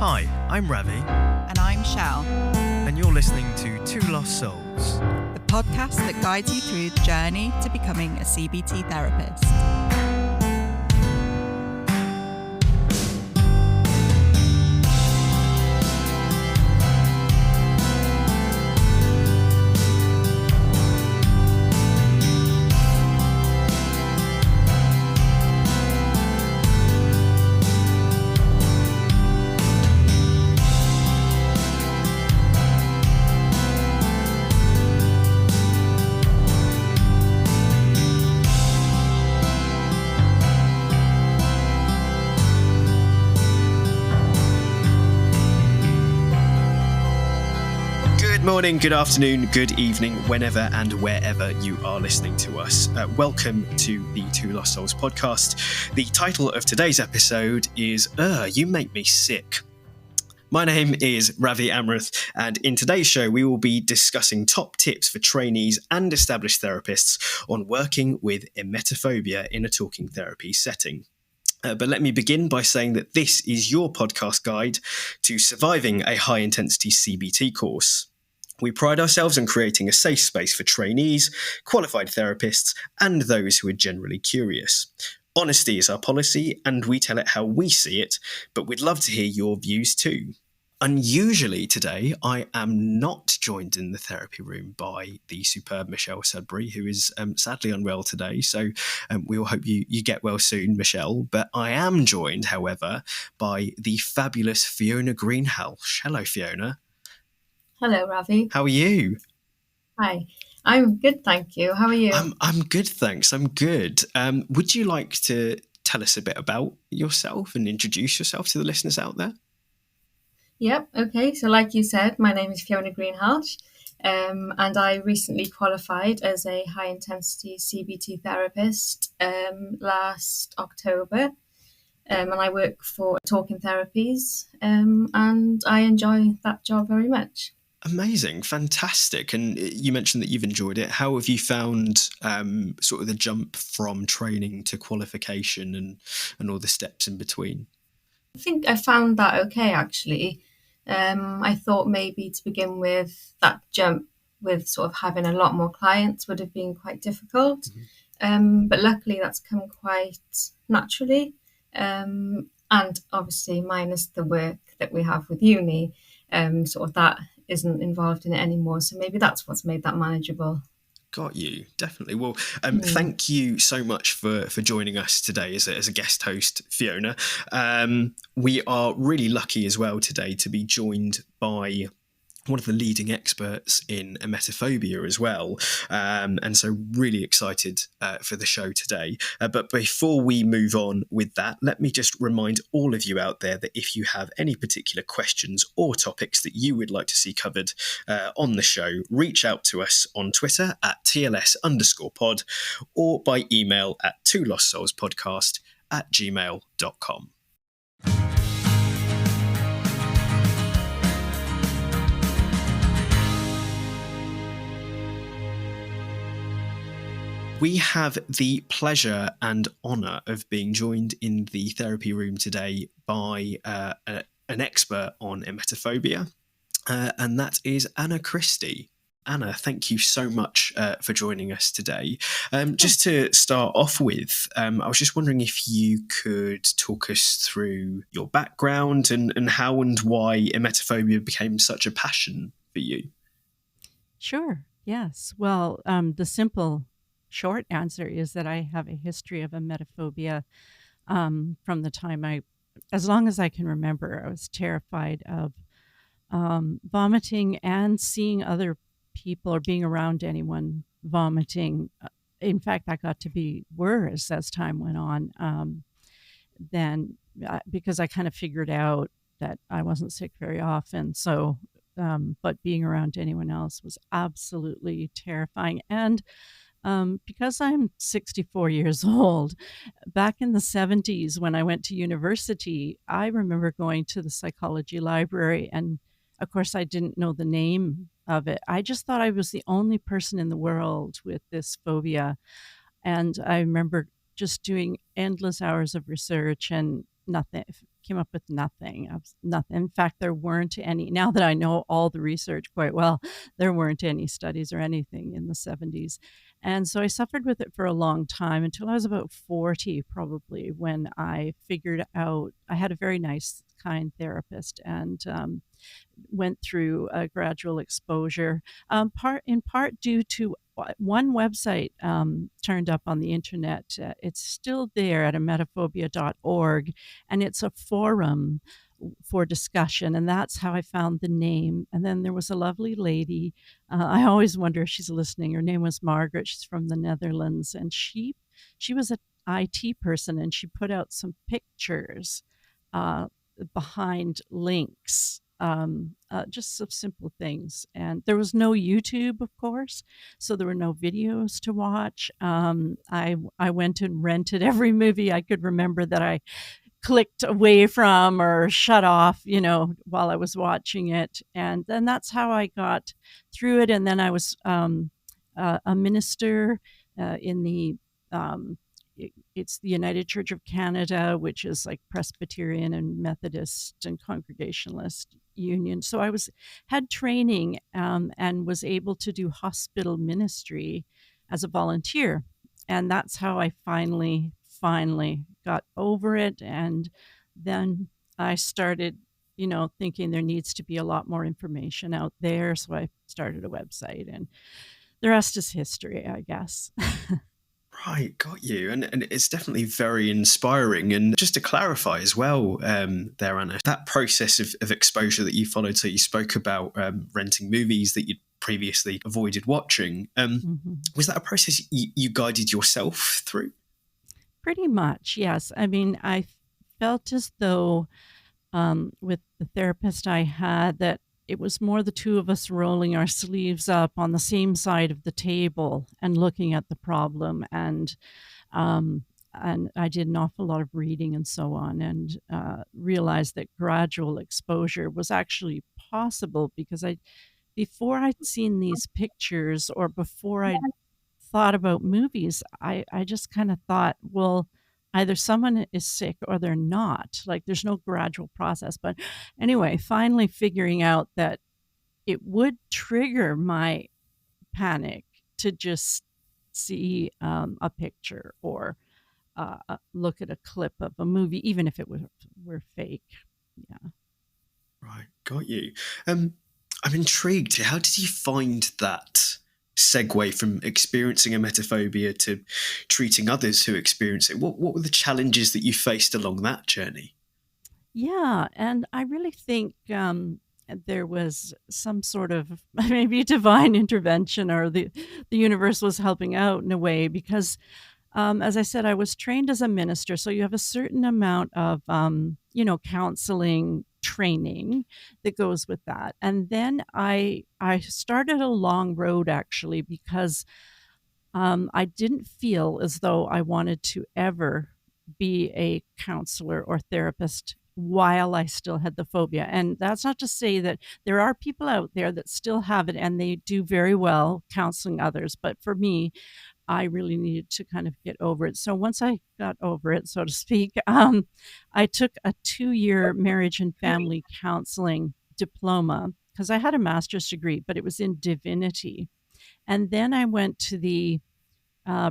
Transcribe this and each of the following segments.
Hi, I'm Ravi. And I'm Chelle. And you're listening to Two Lost Souls, the podcast that guides you through the journey to becoming a CBT therapist. Good morning, good afternoon, good evening, whenever and wherever you are listening to us. Welcome to the Two Lost Souls podcast. The title of today's episode is You Make Me Sick. My name is Ravi Amrath, and in today's show we will be discussing top tips for trainees and established therapists on working with emetophobia in a talking therapy setting. But let me begin by saying that this is your podcast guide to surviving a high-intensity CBT course. We pride ourselves on creating a safe space for trainees, qualified therapists, and those who are generally curious. Honesty is our policy, and we tell it how we see it, but we'd love to hear your views too. Unusually today, I am not joined in the therapy room by the superb Michelle Sudbury, who is sadly unwell today. So we all hope you get well soon, Michelle. But I am joined, however, by the fabulous Fiona Greenhalgh. Hello, Fiona. Hello, Ravi. How are you? Hi. I'm good, thank you. How are you? I'm good, thanks. I'm good. Would you like to tell us a bit about yourself and introduce yourself to the listeners out there? Yep. Okay. So like you said, my name is Fiona Greenhalgh, and I recently qualified as a high-intensity CBT therapist last October, and I work for Talking Therapies, and I enjoy that job very much. Amazing. Fantastic. And you mentioned that you've enjoyed it. How have you found sort of the jump from training to qualification and all the steps in between? I think I found that okay, actually. I thought maybe to begin with, that jump with sort of having a lot more clients would have been quite difficult. Mm-hmm. But luckily that's come quite naturally. And obviously minus the work that we have with uni, sort of that isn't involved in it anymore. So maybe that's what's made that manageable. Got you. Definitely. Well, thank you so much for joining us today as a guest host, Fiona. We are really lucky as well today to be joined by one of the leading experts in emetophobia as well. And so really excited for the show today. But before we move on with that, let me just remind all of you out there that if you have any particular questions or topics that you would like to see covered on the show, reach out to us on Twitter at TLS_pod or by email at twolostsoulspodcast@gmail.com. We have the pleasure and honour of being joined in the therapy room today by an expert on emetophobia, and that is Anna Christie. Anna, thank you so much for joining us today. Just to start off with, I was just wondering if you could talk us through your background and how and why emetophobia became such a passion for you. Sure, yes. Well, the simple short answer is that I have a history of emetophobia from the time as long as I can remember. I was terrified of vomiting and seeing other people or being around anyone vomiting. In fact, that got to be worse as time went on. Then, because I kind of figured out that I wasn't sick very often, so but being around anyone else was absolutely terrifying. And because I'm 64 years old, back in the 70s when I went to university, I remember going to the psychology library, and of course I didn't know the name of it. I just thought I was the only person in the world with this phobia. And I remember just doing endless hours of research and nothing, came up with nothing. Nothing. In fact, there weren't any. Now that I know all the research quite well, there weren't any studies or anything in the 70s. And so I suffered with it for a long time until I was about 40, probably, when I figured out I had a very nice, kind therapist, and went through a gradual exposure, in part due to one website turned up on the internet. It's still there at emetophobia.org, and it's a forum for discussion, and that's how I found the name. And then there was a lovely lady. I always wonder if she's listening. Her name was Margaret. She's from the Netherlands, and she was an IT person, and she put out some pictures behind links, just some simple things. And there was no YouTube, of course, so there were no videos to watch. I went and rented every movie I could remember that I clicked away from or shut off, while I was watching it. And then that's how I got through it. And then I was a minister in the it's the United Church of Canada, which is like Presbyterian and Methodist and Congregationalist union. So I had training and was able to do hospital ministry as a volunteer. And that's how I finally got over it. And then I started, thinking there needs to be a lot more information out there. So I started a website, and the rest is history, I guess. Right, got you. And it's definitely very inspiring. And just to clarify as well, there, Anna, that process of exposure that you followed, so you spoke about renting movies that you'd previously avoided watching. Was that a process you guided yourself through? Pretty much, yes. I mean, I felt as though with the therapist I had that it was more the two of us rolling our sleeves up on the same side of the table and looking at the problem. And I did an awful lot of reading and so on, and realized that gradual exposure was actually possible, because before I'd seen these pictures, or before I thought about movies, I just kind of thought, well, either someone is sick or they're not. Like, there's no gradual process. But anyway, finally figuring out that it would trigger my panic to just see a picture or look at a clip of a movie, even if it were fake. Yeah. Right, got you. I'm intrigued. How did you find that segue from experiencing emetophobia to treating others who experience it? What were the challenges that you faced along that journey? Yeah, and I really think there was some sort of maybe divine intervention, or the universe was helping out in a way, because as I said, I was trained as a minister, so you have a certain amount of counseling training that goes with that. And then I started a long road, actually, because I didn't feel as though I wanted to ever be a counselor or therapist while I still had the phobia. And that's not to say that there are people out there that still have it and they do very well counseling others. But for me, I really needed to kind of get over it. So once I got over it, so to speak, I took a 2-year marriage and family counseling diploma, because I had a master's degree, but it was in divinity. And then I went to the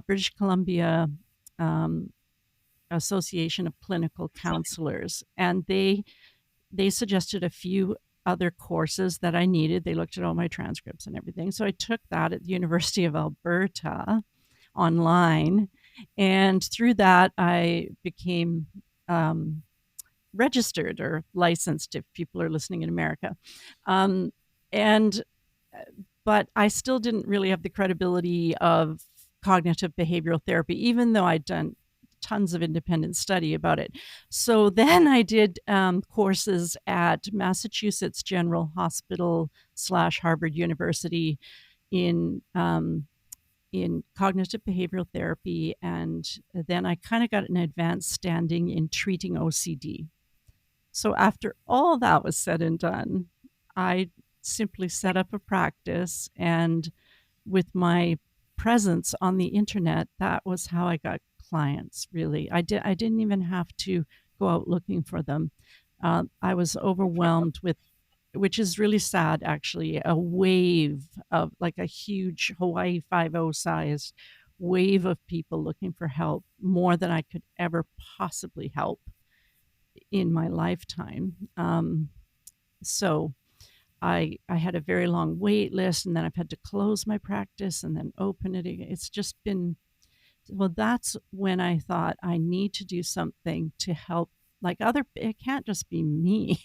British Columbia Association of Clinical Counselors, and they suggested a few other courses that I needed. They looked at all my transcripts and everything. So I took that at the University of Alberta online, and through that I became registered or licensed, if people are listening in America. But I still didn't really have the credibility of cognitive behavioral therapy, even though I'd done tons of independent study about it. So then I did courses at Massachusetts General Hospital / Harvard University in cognitive behavioral therapy. And then I kind of got an advanced standing in treating OCD. So after all that was said and done, I simply set up a practice, and with my presence on the internet, that was how I got clients, really. I didn't even have to go out looking for them. I was overwhelmed with, which is really sad, actually, a wave of like a huge Hawaii 5-0 size wave of people looking for help, more than I could ever possibly help in my lifetime. So I had a very long wait list, and then I've had to close my practice and then open it again. It's just been, well, that's when I thought I need to do something to help. Like it can't just be me.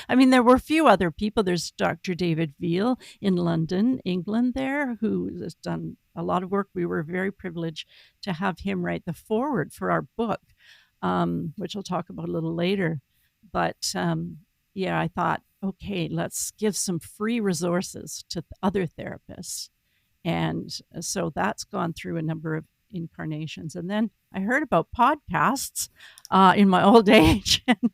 I mean, there were a few other people. There's Dr. David Veal in London, England, there, who has done a lot of work. We were very privileged to have him write the foreword for our book, which I'll talk about a little later. But yeah, I thought, okay, let's give some free resources to other therapists. And so that's gone through a number of incarnations. And then I heard about podcasts in my old age. And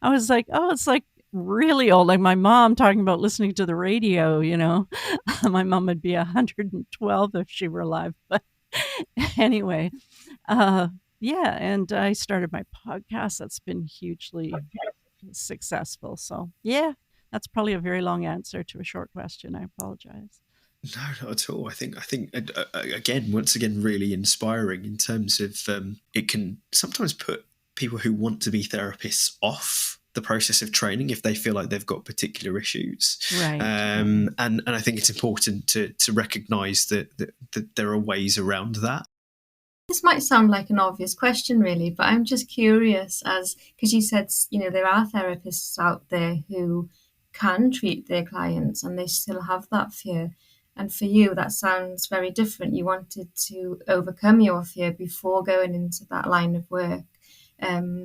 I was like, oh, it's like really old. Like my mom talking about listening to the radio, you know. My mom would be 112 if she were alive. But anyway, yeah. And I started my podcast. That's been hugely successful. So yeah, that's probably a very long answer to a short question. I apologize. No, not at all. I think again, once again, really inspiring in terms of it can sometimes put people who want to be therapists off the process of training if they feel like they've got particular issues. Right. And I think it's important to recognise that there are ways around that. This might sound like an obvious question, really, but I'm just curious, because you said, there are therapists out there who can treat their clients and they still have that fear. And for you, that sounds very different. You wanted to overcome your fear before going into that line of work.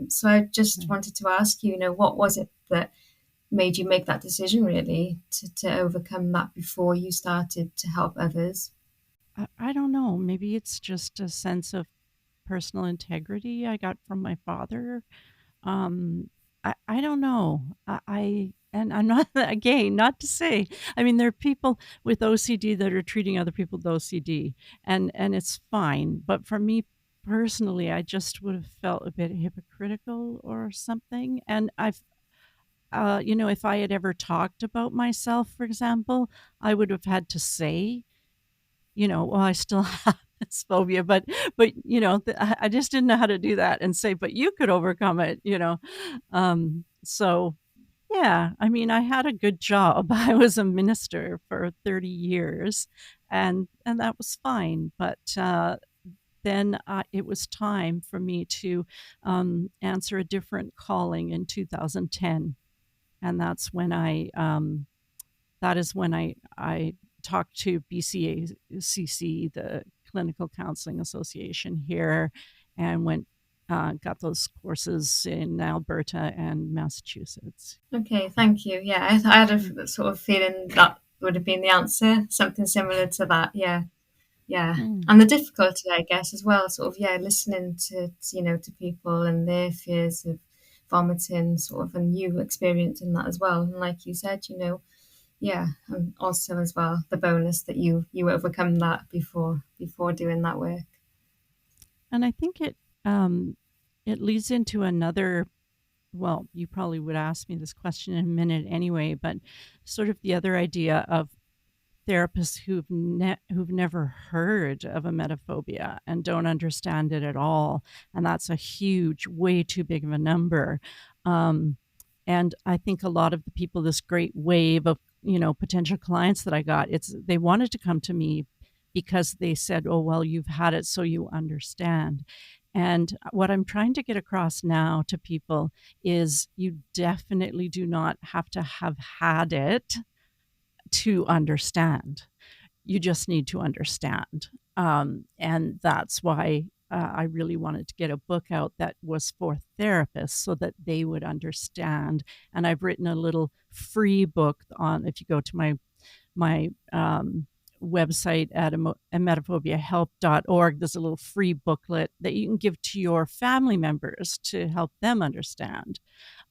So I just wanted to ask you, what was it that made you make that decision, really, to overcome that before you started to help others? I don't know. Maybe it's just a sense of personal integrity I got from my father. I don't know. And I'm not, again, not to say, I mean, there are people with OCD that are treating other people with OCD, and it's fine. But for me personally, I just would have felt a bit hypocritical or something. And I've, if I had ever talked about myself, for example, I would have had to say, well, I still have this phobia, but I just didn't know how to do that and say, but you could overcome it, So yeah, I mean, I had a good job. I was a minister for 30 years, and that was fine. But then it was time for me to answer a different calling in 2010, and that's when that is when I talked to BCACC, the Clinical Counseling Association here, and got those courses in Alberta and Massachusetts. Okay, thank you. Yeah, I had a sort of feeling that would have been the answer, something similar to that. Yeah. And the difficulty, I guess, as well, sort of, listening to people and their fears of vomiting, sort of, and you experiencing that as well. And like you said, and also as well, the bonus that you overcome that before doing that work. And I think it leads into another, well, you probably would ask me this question in a minute anyway, but sort of the other idea of therapists who've never heard of emetophobia and don't understand it at all. And that's a huge, way too big of a number. And I think a lot of the people, this great wave of, potential clients that I got, they wanted to come to me because they said, oh, well, you've had it, so you understand. And what I'm trying to get across now to people is you definitely do not have to have had it to understand. You just need to understand. And that's why I really wanted to get a book out that was for therapists so that they would understand. And I've written a little free book if you go to my website at emetophobiahelp.org, there's a little free booklet that you can give to your family members to help them understand.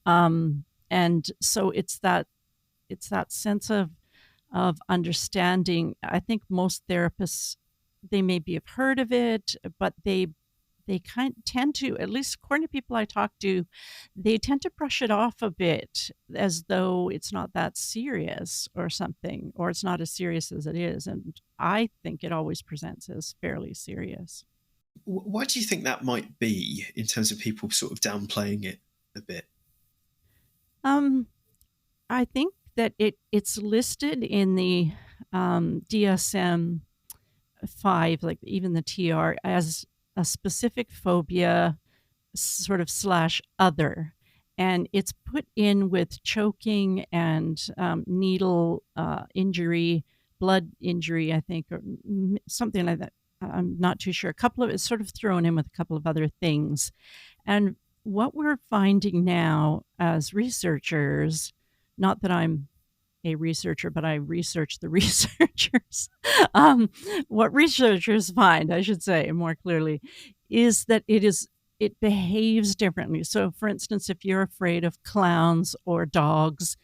And so it's that sense of understanding. I think most therapists, they maybe have heard of it, but they they tend to, at least according to people I talk to, they tend to brush it off a bit as though it's not that serious or something, or it's not as serious as it is. And I think it always presents as fairly serious. Why do you think that might be in terms of people sort of downplaying it a bit? I think that it's listed in the DSM-5, like even the TR, as a specific phobia sort of / other. And it's put in with choking and needle injury, blood injury, I think, or something like that. I'm not too sure. It's sort of thrown in with a couple of other things. And what we're finding now as researchers, not that I'm a researcher, but I research the researchers. What researchers find, I should say more clearly, is that it behaves differently. So, for instance, if you're afraid of clowns or dogs,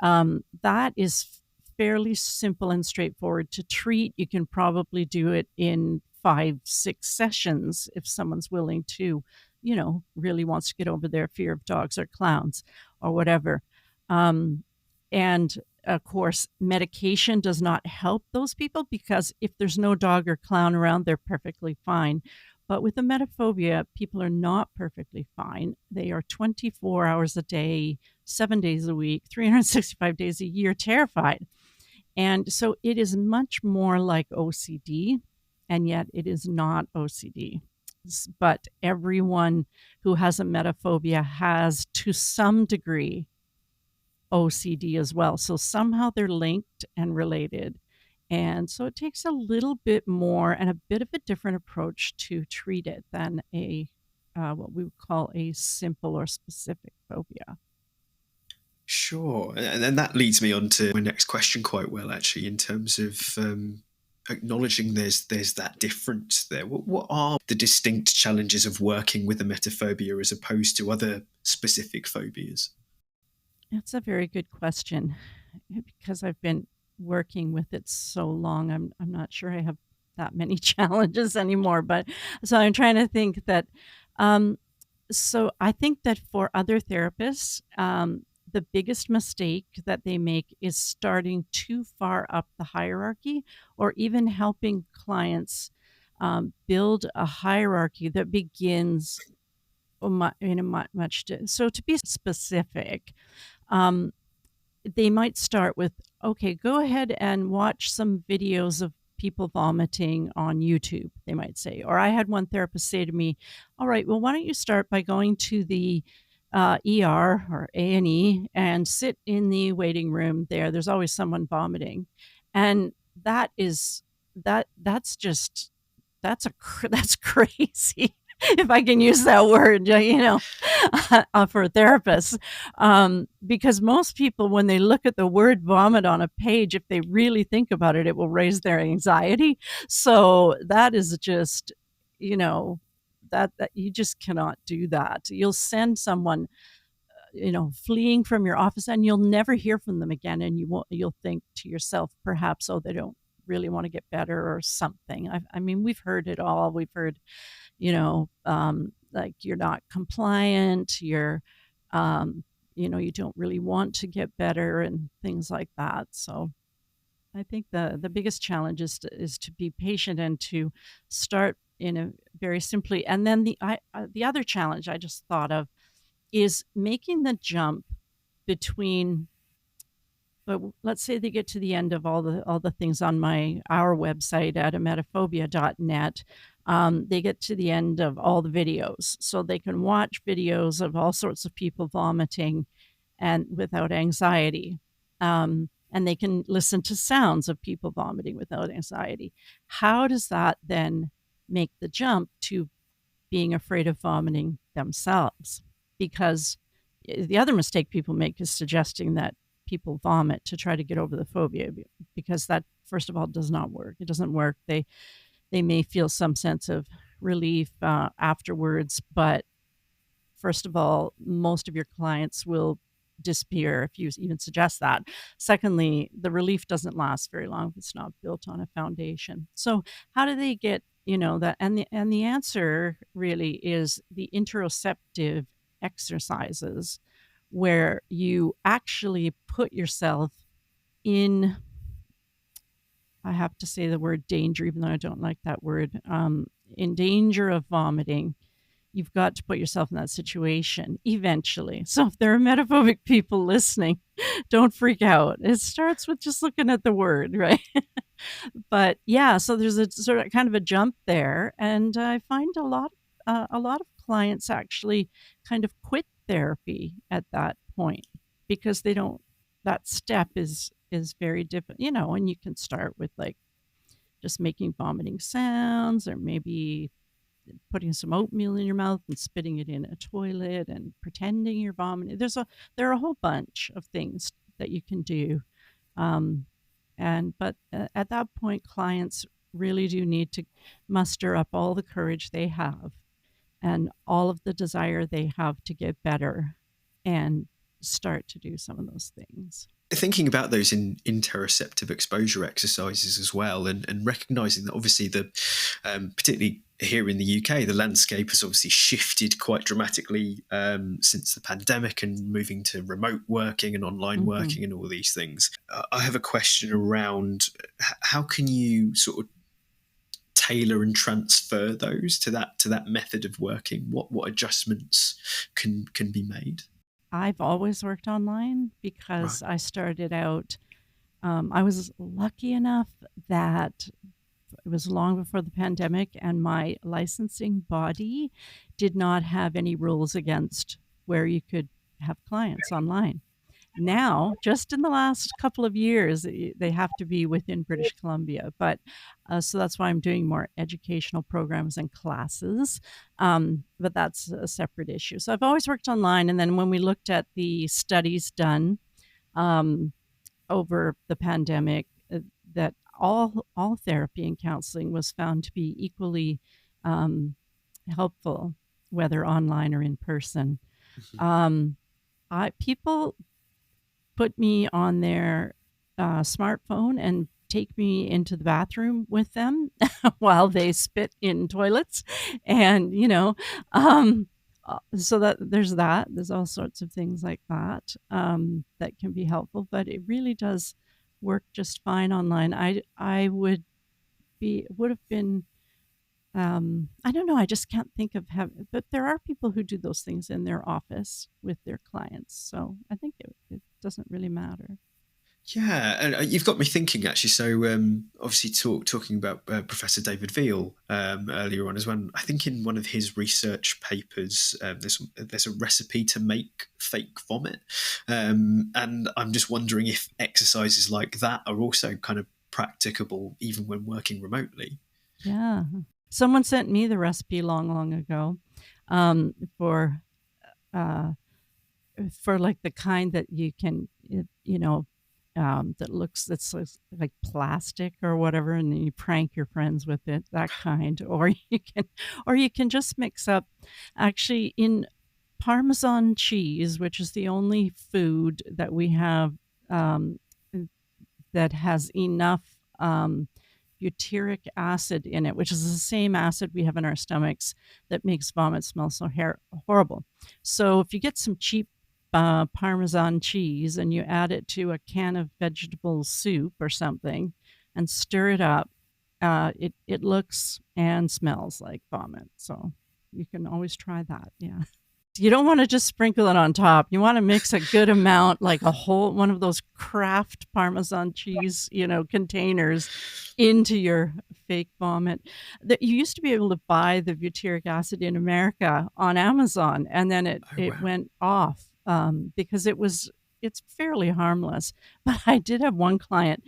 that is fairly simple and straightforward to treat. You can probably do it in 5-6 sessions if someone's willing to, really wants to get over their fear of dogs or clowns or whatever. And of course, medication does not help those people, because if there's no dog or clown around, they're perfectly fine. But with emetophobia, people are not perfectly fine. They are 24 hours a day, 7 days a week, 365 days a year, terrified. And so it is much more like OCD, and yet it is not OCD. But everyone who has emetophobia has, to some degree, OCD as well. So somehow they're linked and related. And so it takes a little bit more and a bit of a different approach to treat it than what we would call a simple or specific phobia. Sure. And then that leads me on to my next question quite well, actually, in terms of acknowledging there's that difference there. What are the distinct challenges of working with emetophobia as opposed to other specific phobias? That's a very good question, because I've been working with it so long. I'm not sure I have that many challenges anymore, but so I'm trying to think that. So I think that for other therapists, the biggest mistake that they make is starting too far up the hierarchy, or even helping clients build a hierarchy that begins in a much. So to be specific, they might start with, okay, go ahead and watch some videos of people vomiting on YouTube, they might say. Or I had one therapist say to me, all right, well, why don't you start by going to the ER or A&E and sit in the waiting room there. There's always someone vomiting. And that's crazy. If I can use that word, for therapists, because most people, when they look at the word vomit on a page, if they really think about it, it will raise their anxiety. So that is just, that you just cannot do that. You'll send someone, fleeing from your office, and you'll never hear from them again. And you'll think to yourself, perhaps, oh, they don't really want to get better or something. I mean, we've heard it all. We've heard, like you're not compliant, you don't really want to get better and things like that. So I think the biggest challenge is to be patient and to start in a very simply. And then the other challenge I just thought of is making the jump between, but let's say they get to the end of all the things on our website at emetophobia.net. They get to the end of all the videos, so they can watch videos of all sorts of people vomiting and without anxiety. And they can listen to sounds of people vomiting without anxiety. How does that then make the jump to being afraid of vomiting themselves? Because the other mistake people make is suggesting that people vomit to try to get over the phobia, because that, first of all, does not work. It doesn't work. They may feel some sense of relief afterwards, but first of all, most of your clients will disappear if you even suggest that. Secondly, the relief doesn't last very long if it's not built on a foundation. So how do they get that, and the answer really is the interoceptive exercises, where you actually put yourself in, I have to say the word danger, even though I don't like that word, in danger of vomiting. You've got to put yourself in that situation eventually. So if there are emetophobic people listening, don't freak out. It starts with just looking at the word, right? But yeah, so there's a sort of kind of a jump there, and I find a lot of clients actually kind of quit therapy at that point because they don't. That step is very different, and you can start with like just making vomiting sounds, or maybe putting some oatmeal in your mouth and spitting it in a toilet and pretending you're vomiting. There are a whole bunch of things that you can do. But at that point, clients really do need to muster up all the courage they have and all of the desire they have to get better and start to do some of those things. Thinking about those interoceptive exposure exercises as well, and recognizing that obviously particularly here in the UK, the landscape has obviously shifted quite dramatically since the pandemic and moving to remote working and online working and all these things. I have a question around how can you sort of tailor and transfer those to that method of working? What adjustments can be made? I've always worked online because I started out, I was lucky enough that it was long before the pandemic, and my licensing body did not have any rules against where you could have clients online. Now, just in the last couple of years, they have to be within British Columbia. But so that's why I'm doing more educational programs and classes. But that's a separate issue. So I've always worked online. And then when we looked at the studies done over the pandemic, that all therapy and counseling was found to be equally helpful, whether online or in person. People put me on their smartphone and take me into the bathroom with them while they spit in toilets. And, so that there's all sorts of things like that that can be helpful, but it really does work just fine online. I would have been, I don't know, I just can't think of having, but there are people who do those things in their office with their clients. So I think it doesn't really matter. Yeah, and you've got me thinking actually. So obviously talking about Professor David Veal earlier on as well. I think in one of his research papers, there's a recipe to make fake vomit, and I'm just wondering if exercises like that are also kind of practicable even when working remotely. Yeah, someone sent me the recipe long ago for like the kind that you can that's like plastic or whatever, and then you prank your friends with it, that kind. Or you can just mix up, actually, in Parmesan cheese, which is the only food that we have that has enough butyric acid in it, which is the same acid we have in our stomachs that makes vomit smell so horrible. So if you get some cheap Parmesan cheese and you add it to a can of vegetable soup or something and stir it up, it looks and smells like vomit. So you can always try that. Yeah. You don't want to just sprinkle it on top. You want to mix a good amount, like a whole one of those Kraft Parmesan cheese, containers into your fake vomit. That you used to be able to buy the butyric acid in America on Amazon, and then it went off. Because it's fairly harmless. But I did have one client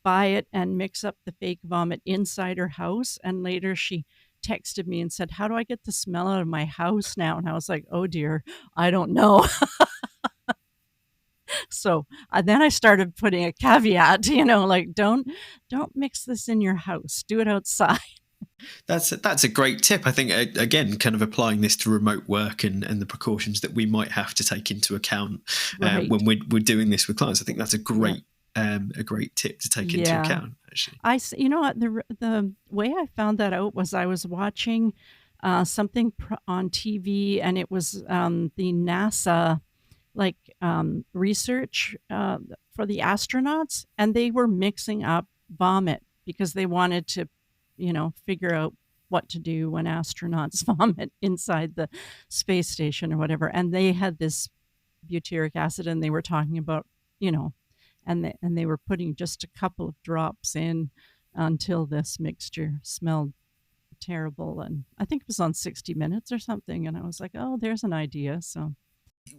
buy it and mix up the fake vomit inside her house. And later she texted me and said, "How do I get the smell out of my house now?" And I was like, "Oh dear, I don't know." So then I started putting a caveat, like don't mix this in your house. Do it outside. That's a great tip. I think, again, kind of applying this to remote work and the precautions that we might have to take into account when we're doing this with clients. I think that's a great a great tip to take into account, actually. You know what, the way I found that out was I was watching something on TV, and it was the NASA research for the astronauts, and they were mixing up vomit because they wanted to, figure out what to do when astronauts vomit inside the space station or whatever. And they had this butyric acid, and they were talking about, and they were putting just a couple of drops in until this mixture smelled terrible. And I think it was on 60 Minutes or something. And I was like, oh, there's an idea. So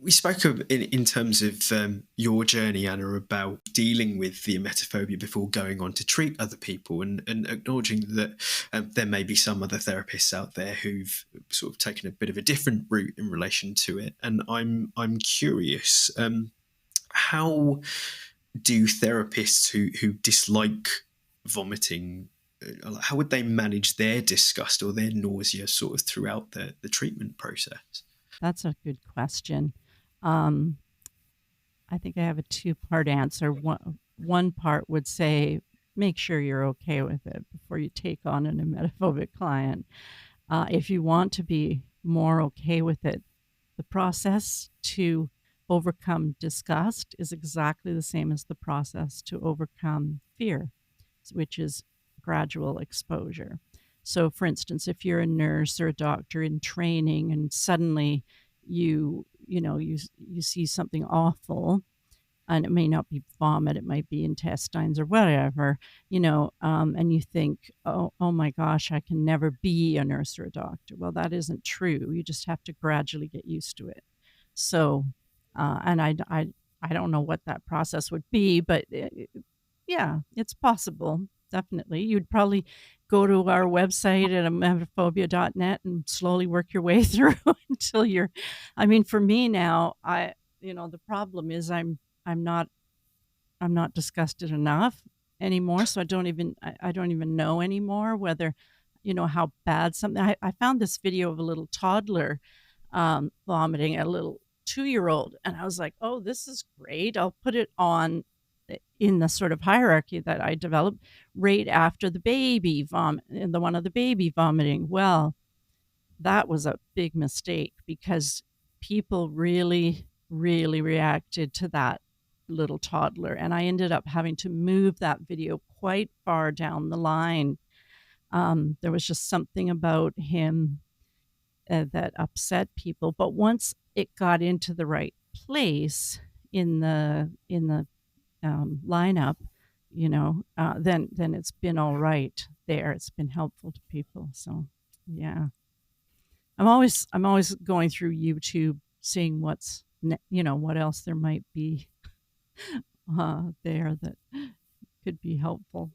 we spoke in terms of your journey, Anna, about dealing with the emetophobia before going on to treat other people, and acknowledging that there may be some other therapists out there who've sort of taken a bit of a different route in relation to it. And I'm curious, how do therapists who dislike vomiting, how would they manage their disgust or their nausea sort of throughout the treatment process? That's a good question. I think I have a two-part answer. One part would say, make sure you're okay with it before you take on an emetophobic client. If you want to be more okay with it, the process to overcome disgust is exactly the same as the process to overcome fear, which is gradual exposure. So, for instance, if you're a nurse or a doctor in training and suddenly you see something awful, and it may not be vomit, it might be intestines or whatever, and you think, oh my gosh, I can never be a nurse or a doctor. Well, that isn't true. You just have to gradually get used to it. So, and I don't know what that process would be, but it's possible. Definitely. You'd probably go to our website at emetophobia.net and slowly work your way through until for me now, the problem is I'm not disgusted enough anymore. So I don't even know anymore whether, how bad something. I found this video of a little toddler vomiting, a little 2-year-old. And I was like, oh, this is great. I'll put it on in the sort of hierarchy that I developed right after the baby vomit and the one of the baby vomiting. Well, that was a big mistake because people really, really reacted to that little toddler. And I ended up having to move that video quite far down the line. There was just something about him that upset people. But once it got into the right place in the lineup, then it's been all right there. It's been helpful to people. So, yeah, I'm always going through YouTube, seeing what's what else there might be there that could be helpful.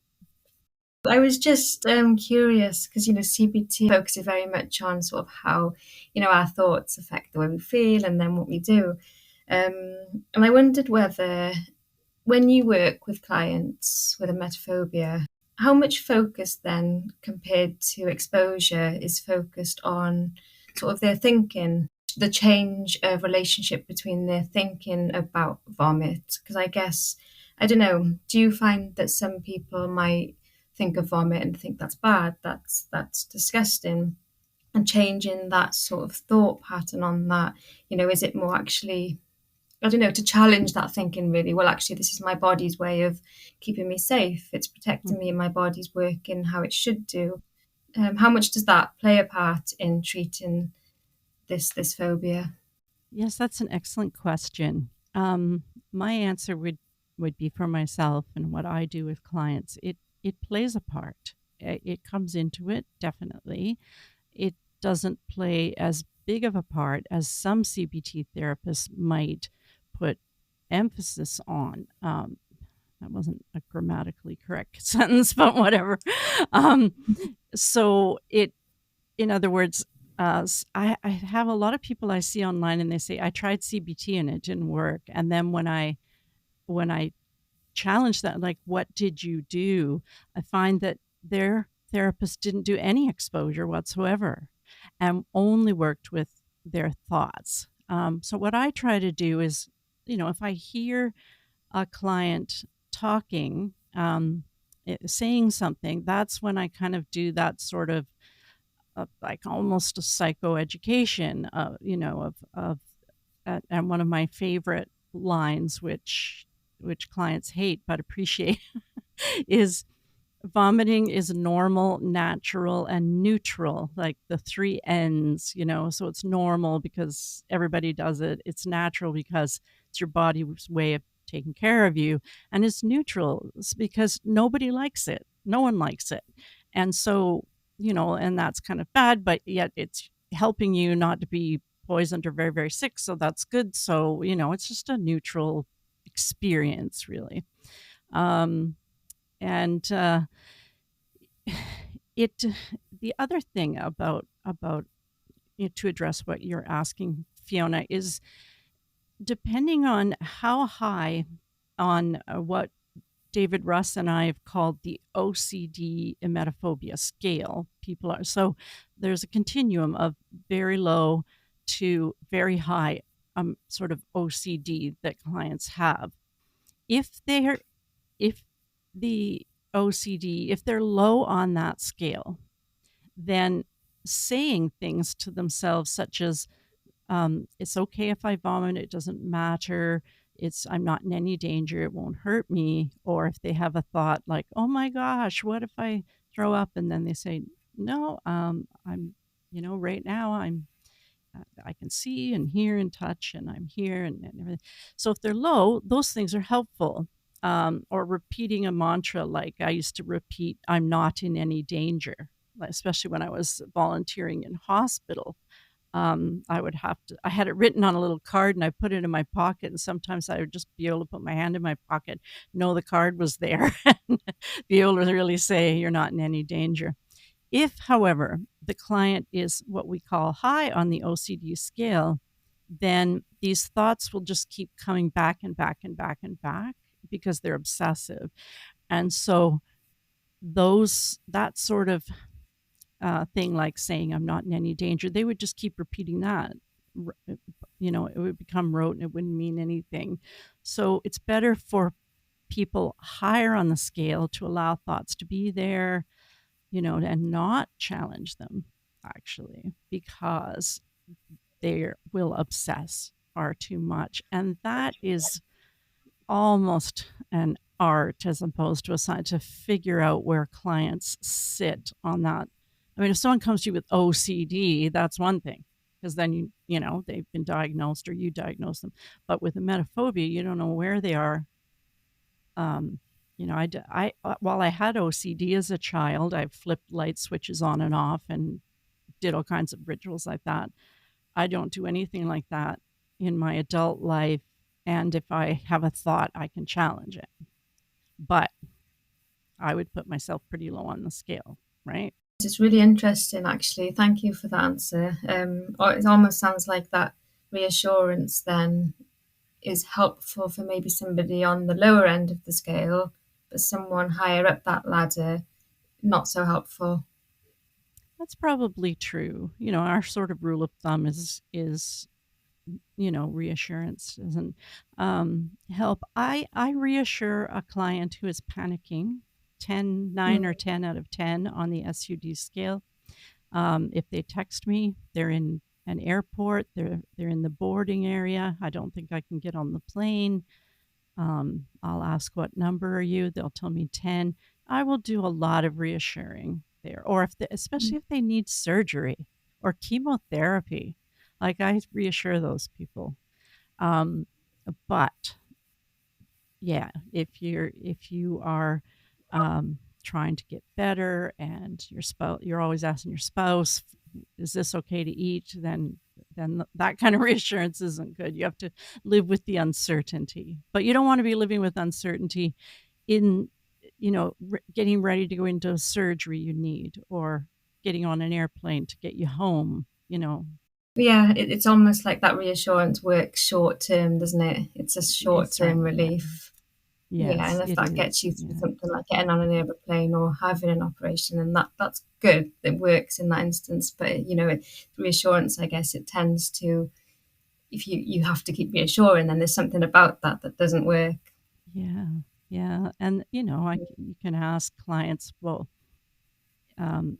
I was just curious because, CBT focuses very much on sort of how, our thoughts affect the way we feel and then what we do. And I wondered whether when you work with clients with emetophobia, how much focus then compared to exposure is focused on sort of their thinking, the change of relationship between their thinking about vomit? Because I guess, I don't know, do you find that some people might think of vomit and think that's bad, that's disgusting, and changing that sort of thought pattern on that, is it more actually, I don't know, to challenge that thinking really, well, actually, this is my body's way of keeping me safe. It's protecting me and my body's working how it should do. How much does that play a part in treating this phobia? Yes, that's an excellent question. My answer would be for myself and what I do with clients. It plays a part. It comes into it, definitely. It doesn't play as big of a part as some CBT therapists might put emphasis on. That wasn't a grammatically correct sentence, but whatever. So in other words, I have a lot of people I see online and they say, I tried CBT and it didn't work. And then when I challenge that, like, what did you do? I find that their therapist didn't do any exposure whatsoever and only worked with their thoughts. So what I try to do is, if I hear a client talking, saying something, that's when I kind of do that sort of like almost a psychoeducation, and one of my favorite lines, which clients hate but appreciate, is vomiting is normal, natural, and neutral, like the three N's, so it's normal because everybody does it. It's natural because it's your body's way of taking care of you. And it's neutral because nobody likes it. No one likes it. And so, and that's kind of bad, but yet it's helping you not to be poisoned or very, very sick. So that's good. So, it's just a neutral experience, really. And it the other thing about to address what you're asking, Fiona, is depending on how high on what David Russ and I have called the OCD emetophobia scale people are. So there's a continuum of very low to very high sort of OCD that clients have. If the OCD, if they're low on that scale, then saying things to themselves such as, it's okay if I vomit, it doesn't matter, I'm not in any danger, it won't hurt me. Or if they have a thought like, oh my gosh, what if I throw up? And then they say, no, I'm, right now I can see and hear and touch and I'm here and everything. So if they're low, those things are helpful. Or repeating a mantra, like I used to repeat, I'm not in any danger, especially when I was volunteering in hospital. I had it written on a little card and I put it in my pocket. And sometimes I would just be able to put my hand in my pocket, know the card was there, and be able to really say, you're not in any danger. If, however, the client is what we call high on the OCD scale, then these thoughts will just keep coming back and back and back and back because they're obsessive. And so that sort of thing, like saying I'm not in any danger, they would just keep repeating that. It would become rote and it wouldn't mean anything. So it's better for people higher on the scale to allow thoughts to be there, and not challenge them, actually, because they will obsess far too much. And that is almost an art as opposed to a science, to figure out where clients sit on that. I mean, if someone comes to you with OCD, that's one thing, because then they've been diagnosed or you diagnose them. But with emetophobia, you don't know where they are. While I had OCD as a child, I flipped light switches on and off and did all kinds of rituals like that. I don't do anything like that in my adult life. And if I have a thought, I can challenge it. But I would put myself pretty low on the scale, right? It's really interesting, actually. Thank you for the answer. It almost sounds like that reassurance then is helpful for maybe somebody on the lower end of the scale, but someone higher up that ladder, not so helpful. That's probably true. Our sort of rule of thumb is reassurance doesn't help. I reassure a client who is panicking, 9 or 10 out of 10 on the SUD scale. If they text me, they're in an airport, they're in the boarding area, I don't think I can get on the plane. I'll ask, what number are you? They'll tell me 10. I will do a lot of reassuring there. Or especially if they need surgery or chemotherapy, like I reassure those people. But yeah, if you are trying to get better and you're always asking your spouse, is this okay to eat? Then that kind of reassurance isn't good. You have to live with the uncertainty, but you don't want to be living with uncertainty in, getting ready to go into surgery you need, or getting on an airplane to get you home, Yeah, it's almost like that reassurance works short term, doesn't it? It's a short term relief. Yes, yeah, and if that gets you through something like getting on an aeroplane or having an operation, and that's good. It works in that instance. But reassurance, I guess, it tends to, if you have to keep reassuring, then there's something about that doesn't work. Yeah. Yeah. And, you can ask clients, well,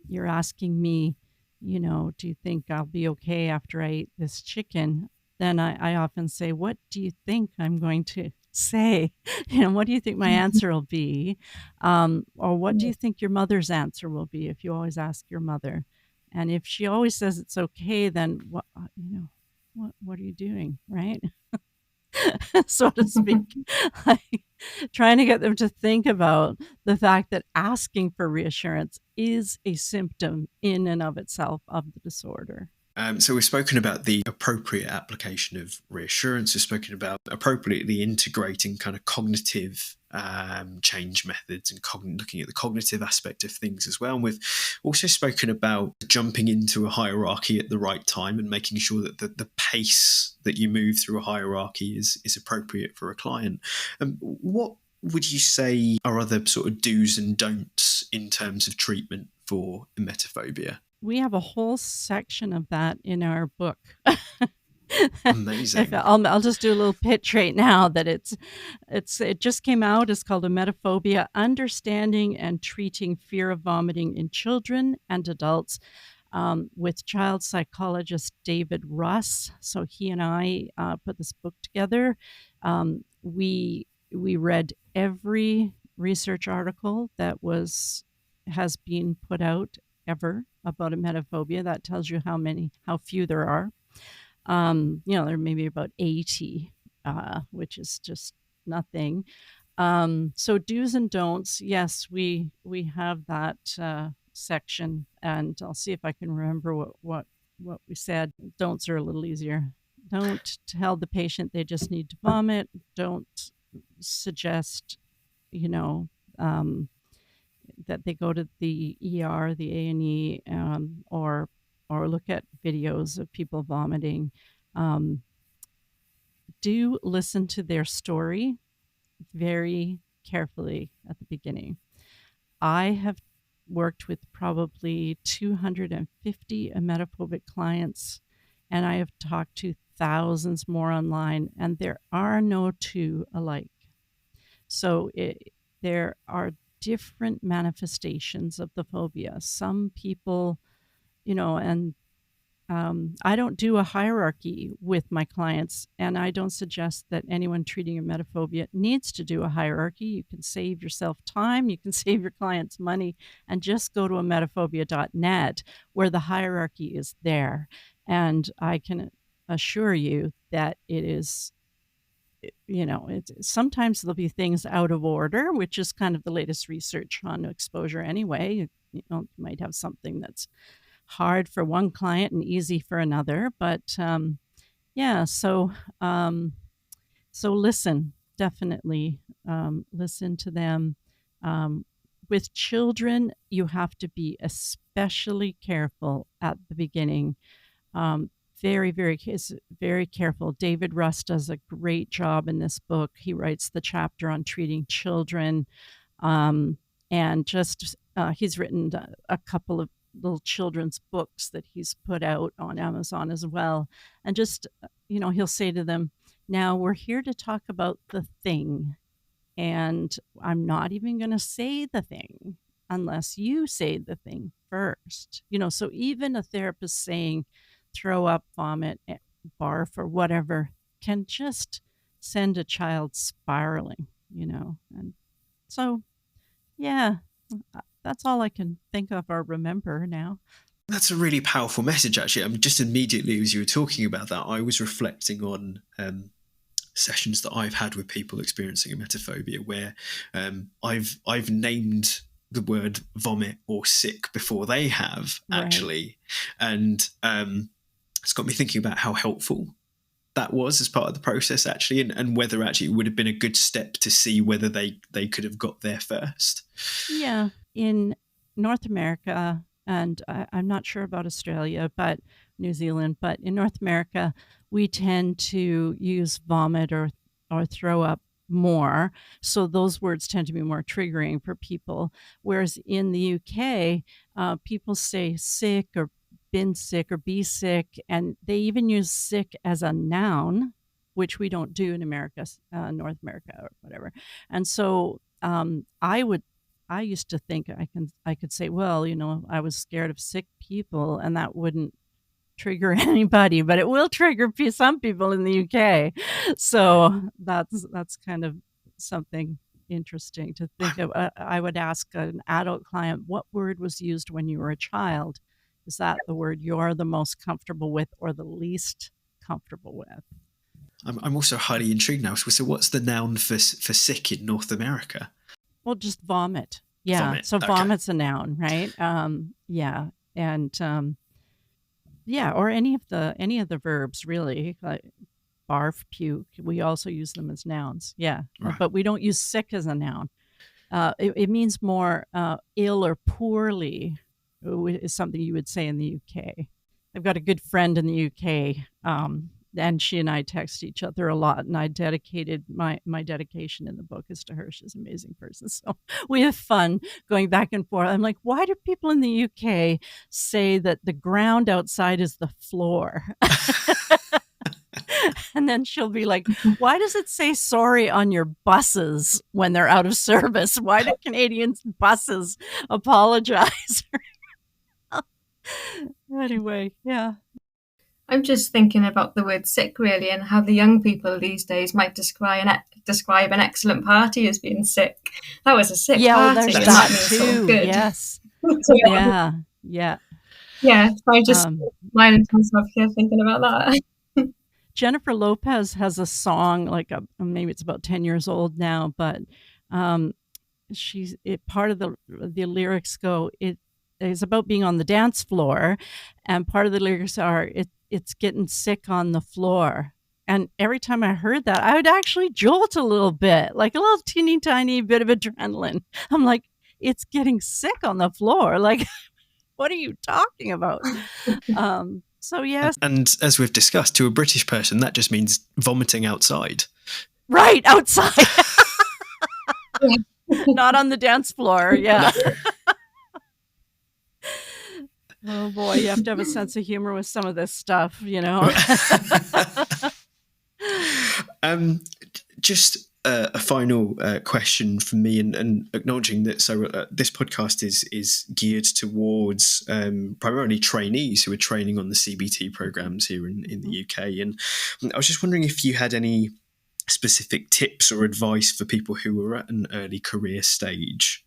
you're asking me, do you think I'll be okay after I eat this chicken? Then I often say, what do you think I'm going to say? What do you think my answer will be? Or what do you think your mother's answer will be if you always ask your mother? And if she always says it's okay, then what are you doing, right? So to speak, like trying to get them to think about the fact that asking for reassurance is a symptom in and of itself of the disorder. So we've spoken about the appropriate application of reassurance. We've spoken about appropriately integrating kind of cognitive change methods and looking at the cognitive aspect of things as well. And we've also spoken about jumping into a hierarchy at the right time and making sure that the pace that you move through a hierarchy is appropriate for a client. What would you say are other sort of do's and don'ts in terms of treatment for emetophobia? We have a whole section of that in our book. Amazing. I'll just do a little pitch right now that it just came out. It's called Emetophobia: Understanding and Treating Fear of Vomiting in Children and Adults, with child psychologist David Russ. So he and I put this book together. We read every research article that has been put out ever about emetophobia. That tells you how few there are. There may be about 80, which is just nothing. So do's and don'ts, yes, we have that section, and I'll see if I can remember what we said. Don'ts are a little easier. Don't tell the patient they just need to vomit. Don't suggest, that they go to the ER, the A&E, or look at videos of people vomiting. Do listen to their story very carefully at the beginning. I have worked with probably 250 emetophobic clients, and I have talked to thousands more online, and there are no two alike. So there are different manifestations of the phobia. Some people, and I don't do a hierarchy with my clients, and I don't suggest that anyone treating emetophobia needs to do a hierarchy. You can save yourself time, you can save your clients money, and just go to emetophobia.net where the hierarchy is there. And I can assure you that it is, sometimes there'll be things out of order, which is kind of the latest research on exposure anyway. You might have something that's hard for one client and easy for another, but so listen, definitely listen to them. With children, you have to be especially careful at the beginning. Very, very careful. David Russ does a great job in this book. He writes the chapter on treating children, and just he's written a couple of little children's books that he's put out on Amazon as well. And just, he'll say to them, now we're here to talk about the thing, and I'm not even going to say the thing unless you say the thing first. So even a therapist saying, throw up, vomit, barf, or whatever can just send a child spiraling, And so, yeah, that's all I can think of or remember now. That's a really powerful message, actually. Just immediately as you were talking about that, I was reflecting on sessions that I've had with people experiencing emetophobia where I've named the word vomit or sick before they have, actually. Right. And it's got me thinking about how helpful that was as part of the process, actually, and whether actually it would have been a good step to see whether they could have got there first. Yeah. In North America, and I'm not sure about Australia, but New Zealand, but in North America, we tend to use vomit or throw up more. So those words tend to be more triggering for people. Whereas in the UK, people say sick or been sick or be sick, and they even use sick as a noun which we don't do in America, North America or whatever. And so I used to think I could say, well, I was scared of sick people, and that wouldn't trigger anybody, but it will trigger some people in the UK. So that's kind of something interesting to think of. I would ask an adult client, what word was used when you were a child? Is that the word you're the most comfortable with or the least comfortable with? I'm also highly intrigued now. So what's the noun for sick in North America? Well, just vomit. Yeah. Vomit. So okay. Vomit's a noun, right? Yeah. And yeah, or any of the verbs really, like barf, puke. We also use them as nouns. Yeah. Right. But we don't use sick as a noun. It means more ill or poorly is something you would say in the UK. I've got a good friend in the UK, and she and I text each other a lot, and I dedicated my dedication in the book is to her. She's an amazing person. So we have fun going back and forth. I'm like, why do people in the UK say that the ground outside is the floor? And then she'll be like, why does it say sorry on your buses when they're out of service? Why do Canadians' buses apologize? Anyway, yeah. I'm just thinking about the word sick, really, and how the young people these days might describe an excellent party as being sick. That was a sick party. Yeah, there's and that means too. sort of good. Yes. So, Yeah. Yeah, so I just minded myself here thinking about that. Jennifer Lopez has a song, maybe it's about 10 years old now, but part of the lyrics go, it is about being on the dance floor, and part of the lyrics are, it's getting sick on the floor. And every time I heard that, I would actually jolt a little bit, like a little teeny tiny bit of adrenaline. I'm like, it's getting sick on the floor. Like, what are you talking about? So yes. And as we've discussed, to a British person, that just means vomiting outside. Right, outside. Not on the dance floor. Yeah. Oh boy, you have to have a sense of humor with some of this stuff, Just a final question from me, and acknowledging that this podcast is geared towards primarily trainees who are training on the CBT programs here in the UK. And I was just wondering if you had any specific tips or advice for people who are at an early career stage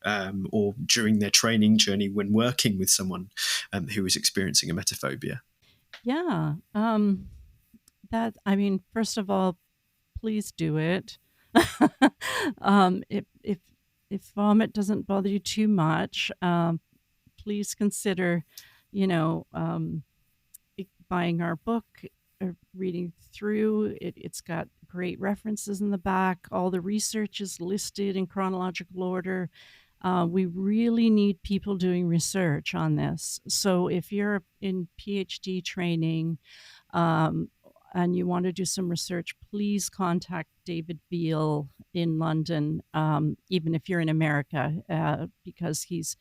or during their training journey when working with someone who is experiencing emetophobia. Yeah. First of all, please do it. If vomit doesn't bother you too much, please consider, buying our book, or reading through it. It's got great references in the back. All the research is listed in chronological order. We really need people doing research on this. So if you're in PhD training, and you want to do some research, please contact David Beale in London, even if you're in America, because he's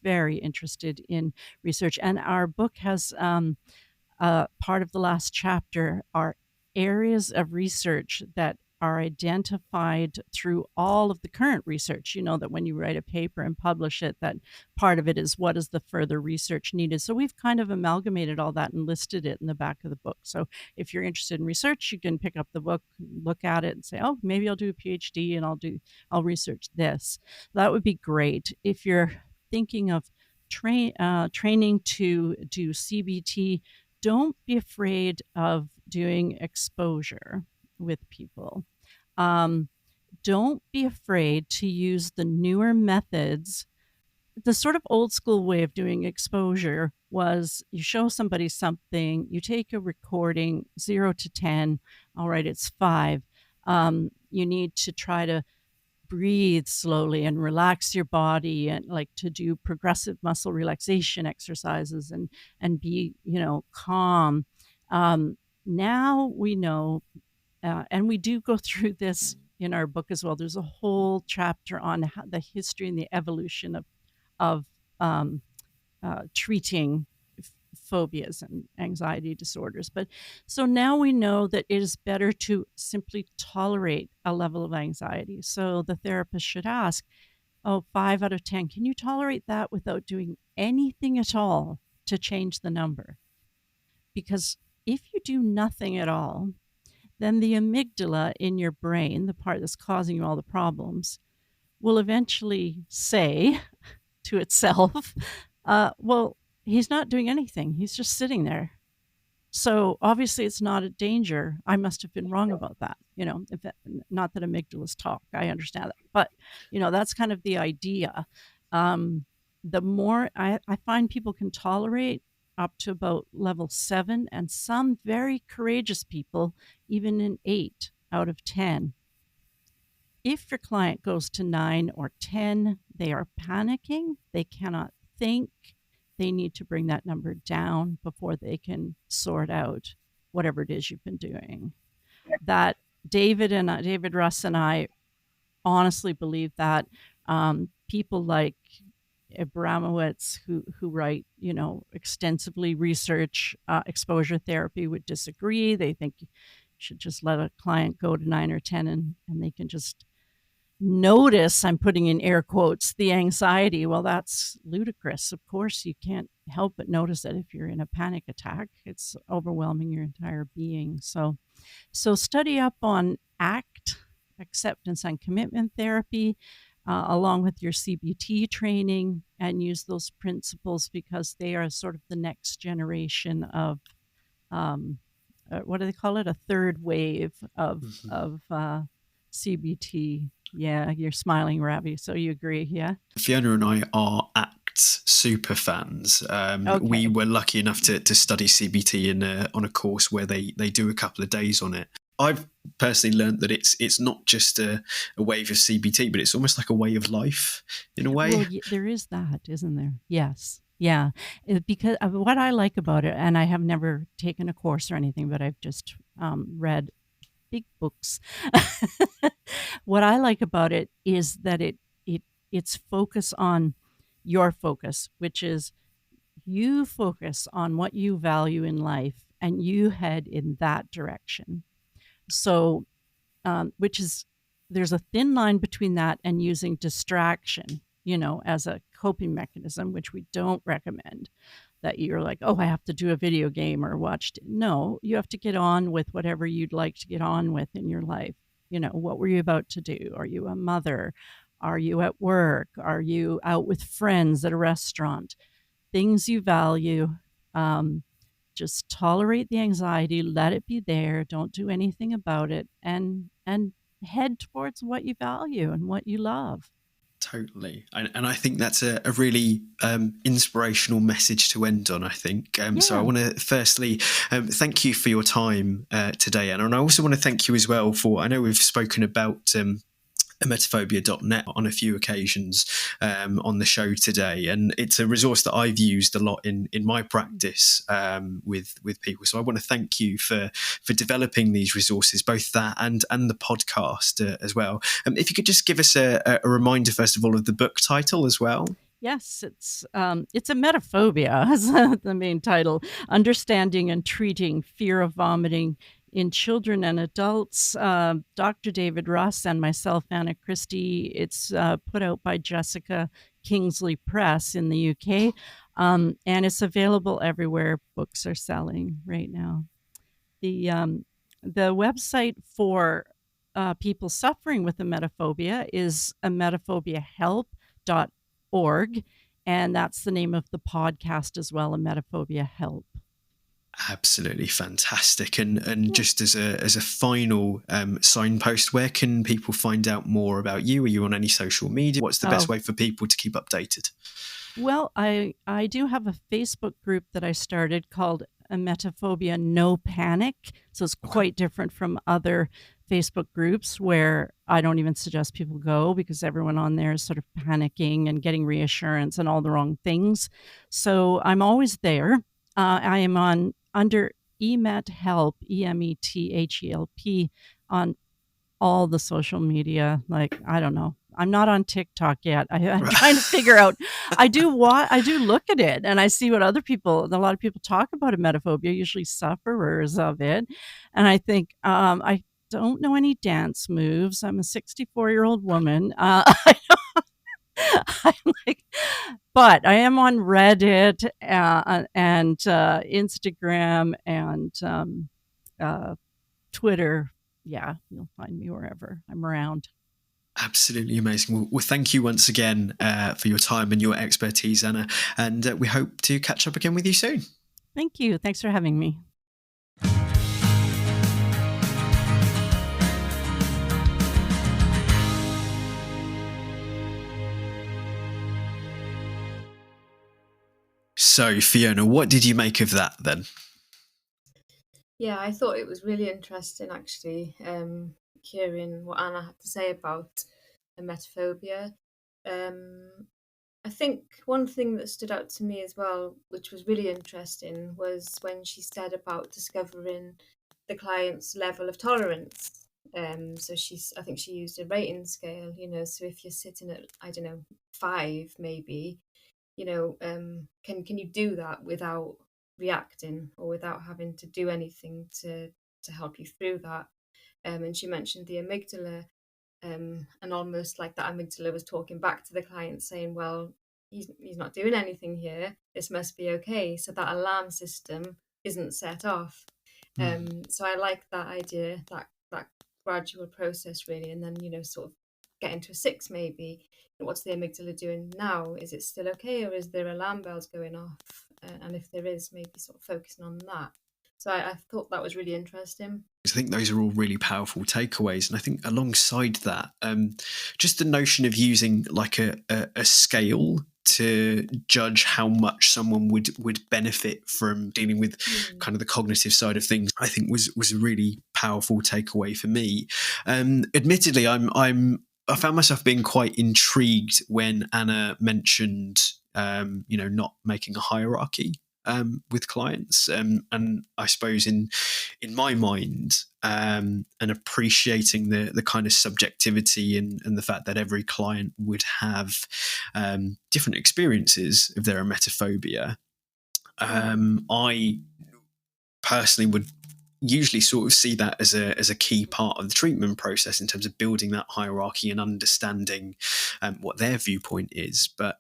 very interested in research. And our book has part of the last chapter are areas of research that are identified through all of the current research. That when you write a paper and publish it, that part of it is what is the further research needed. So we've kind of amalgamated all that and listed it in the back of the book. So if you're interested in research, you can pick up the book, look at it and say, oh, maybe I'll do a PhD and I'll research this. That would be great. If you're thinking of training to do CBT, don't be afraid of doing exposure with people. Don't be afraid to use the newer methods. The sort of old school way of doing exposure was you show somebody something, you take a recording, 0 to 10, all right, it's 5. You need to try to breathe slowly and relax your body, and like to do progressive muscle relaxation exercises and be, calm. Now we know, and we do go through this in our book as well. There's a whole chapter on the history and the evolution of treating phobias and anxiety disorders. But so now we know that it is better to simply tolerate a level of anxiety. So the therapist should ask, oh, 5 out of 10, can you tolerate that without doing anything at all to change the number? Because if you do nothing at all, then the amygdala in your brain, the part that's causing you all the problems, will eventually say to itself, well, he's not doing anything. He's just sitting there. So obviously it's not a danger. I must have been wrong about that. Not that amygdalas talk. I understand that. But, that's kind of the idea. The more I find people can tolerate up to about level 7, and some very courageous people, even in 8 out of 10. If your client goes to 9 or 10, they are panicking. They cannot think. They need to bring that number down before they can sort out whatever it is you've been doing. That David Russ and I honestly believe that people like Abramowitz, who write, extensively research exposure therapy, would disagree. They think you should just let a client go to 9 or 10 and they can just notice, I'm putting in air quotes, the anxiety. Well, that's ludicrous. Of course, you can't help but notice that if you're in a panic attack. It's overwhelming your entire being. So study up on ACT, acceptance and commitment therapy, along with your CBT training, and use those principles because they are sort of the next generation of, what do they call it? A third wave of CBT. Yeah, you're smiling, Ravi. So you agree, yeah? Fiona and I are ACT super fans. Okay. We were lucky enough to study CBT on a course where they do a couple of days on it. I've personally learned that it's not just a wave of CBT, but it's almost like a way of life in a way. Well, there is that, isn't there? Yes. Yeah. Because what I like about it, and I have never taken a course or anything, but I've just read big books. What I like about it is that it's focus on your focus, which is you focus on what you value in life and you head in that direction. So, there's a thin line between that and using distraction, as a coping mechanism, which we don't recommend. That you're like, oh, I have to do a video game or watch. No, you have to get on with whatever you'd like to get on with in your life. What were you about to do? Are you a mother? Are you at work? Are you out with friends at a restaurant? Things you value. Just tolerate the anxiety, let it be there, don't do anything about it, and head towards what you value and what you love. Totally. And I think that's a really inspirational message to end on, I think. So I want to firstly thank you for your time today, Anna. And I also want to thank you as well for, I know we've spoken about emetophobia.net on a few occasions on the show today, and it's a resource that I've used a lot in my practice with people. So I want to thank you for developing these resources, both that and the podcast as well. If you could just give us a reminder first of all of the book title as well. Yes, it's emetophobia as the main title, Understanding and Treating Fear of Vomiting in Children and Adults. Dr. David Russ and myself, Anna Christie. It's put out by Jessica Kingsley Press in the UK, and it's available everywhere books are selling right now. The website for people suffering with emetophobia is emetophobiahelp.org, and that's the name of the podcast as well, Emetophobia Help. Absolutely fantastic. And just as a final signpost, where can people find out more about you? Are you on any social media? What's the best way for people to keep updated? Well, I do have a Facebook group that I started called Emetophobia No Panic. So it's quite different from other Facebook groups where I don't even suggest people go because everyone on there is sort of panicking and getting reassurance and all the wrong things. So I'm always there. I am under emethelp, EMETHELP, on all the social media. Like, I don't know, I'm not on TikTok yet. I'm trying to figure out. I do look at it, and I see what a lot of people talk about emetophobia, usually sufferers of it, and I think I don't know any dance moves. I'm a 64-year-old woman. I'm like, but I am on Reddit and Instagram and Twitter. Yeah, you'll find me wherever I'm around. Absolutely amazing. Well, thank you once again for your time and your expertise, Anna, and we hope to catch up again with you soon. Thank you. Thanks for having me. So, Fiona, what did you make of that then? Yeah, I thought it was really interesting actually, hearing what Anna had to say about emetophobia. I think one thing that stood out to me as well, which was really interesting, was when she said about discovering the client's level of tolerance. So I think she used a rating scale, so if you're sitting at, I don't know, 5 maybe, can you do that without reacting or without having to do anything to help you through that? And she mentioned the amygdala, and almost like that amygdala was talking back to the client saying, well, he's not doing anything here, this must be okay, so that alarm system isn't set off. So I like that idea, that gradual process really, and then sort of getting to a 6 maybe. What's the amygdala doing now? Is it still okay, or is there alarm bells going off? And if there is, maybe sort of focusing on that. So I thought that was really interesting. I think those are all really powerful takeaways. And I think alongside that, just the notion of using like a scale to judge how much someone would benefit from dealing with kind of the cognitive side of things, I think was a really powerful takeaway for me. Admittedly, I found myself being quite intrigued when Anna mentioned, not making a hierarchy with clients, and I suppose in my mind, and appreciating the kind of subjectivity and the fact that every client would have different experiences of their emetophobia. I personally would usually sort of see that as a key part of the treatment process in terms of building that hierarchy and understanding what their viewpoint is, but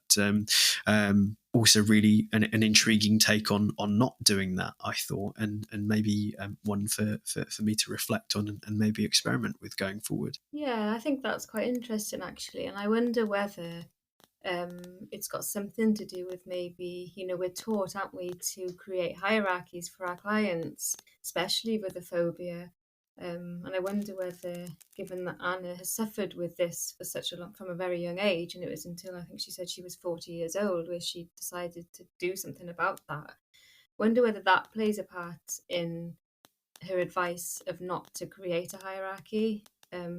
also really an intriguing take on not doing that, I thought, and maybe one for me to reflect on and maybe experiment with going forward. Yeah, I think that's quite interesting actually, and I wonder whether it's got something to do with maybe, we're taught, aren't we, to create hierarchies for our clients, especially with a phobia. And I wonder whether, given that Anna has suffered with this for from a very young age, and it was until I think she said she was 40 years old where she decided to do something about that, wonder whether that plays a part in her advice of not to create a hierarchy,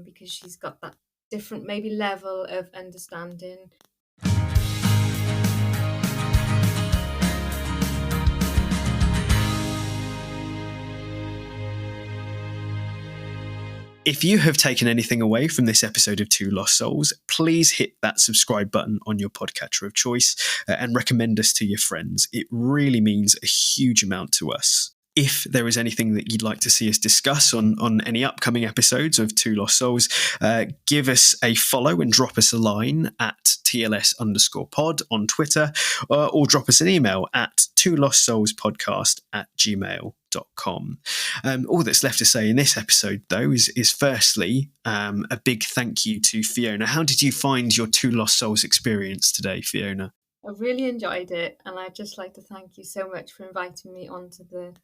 because she's got that different maybe level of understanding. If you have taken anything away from this episode of Two Lost Souls, please hit that subscribe button on your podcatcher of choice and recommend us to your friends. It really means a huge amount to us. If there is anything that you'd like to see us discuss on any upcoming episodes of Two Lost Souls, give us a follow and drop us a line at TLS_pod on Twitter, or drop us an email at twolostsoulspodcast@gmail.com. All that's left to say in this episode, though, is firstly a big thank you to Fiona. How did you find your Two Lost Souls experience today, Fiona? I really enjoyed it, and I'd just like to thank you so much for inviting me onto the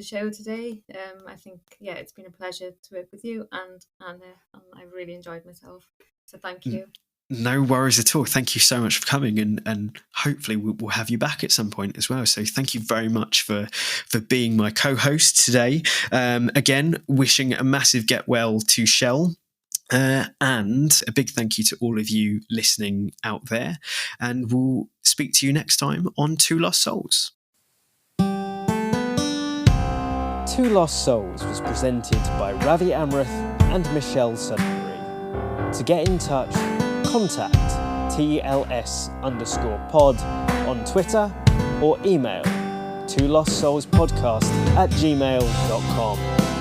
show today. I think, it's been a pleasure to work with you and Anna, and I really enjoyed myself. So thank you. No worries at all. Thank you so much for coming, and hopefully we'll have you back at some point as well. So thank you very much for being my co-host today. Again, wishing a massive get well to Chelle. And a big thank you to all of you listening out there. And we'll speak to you next time on Two Lost Souls. Two Lost Souls was presented by Ravi Amrath and Michelle Sudbury. To get in touch, contact TLS_pod on Twitter or email twolostsoulspodcast@gmail.com.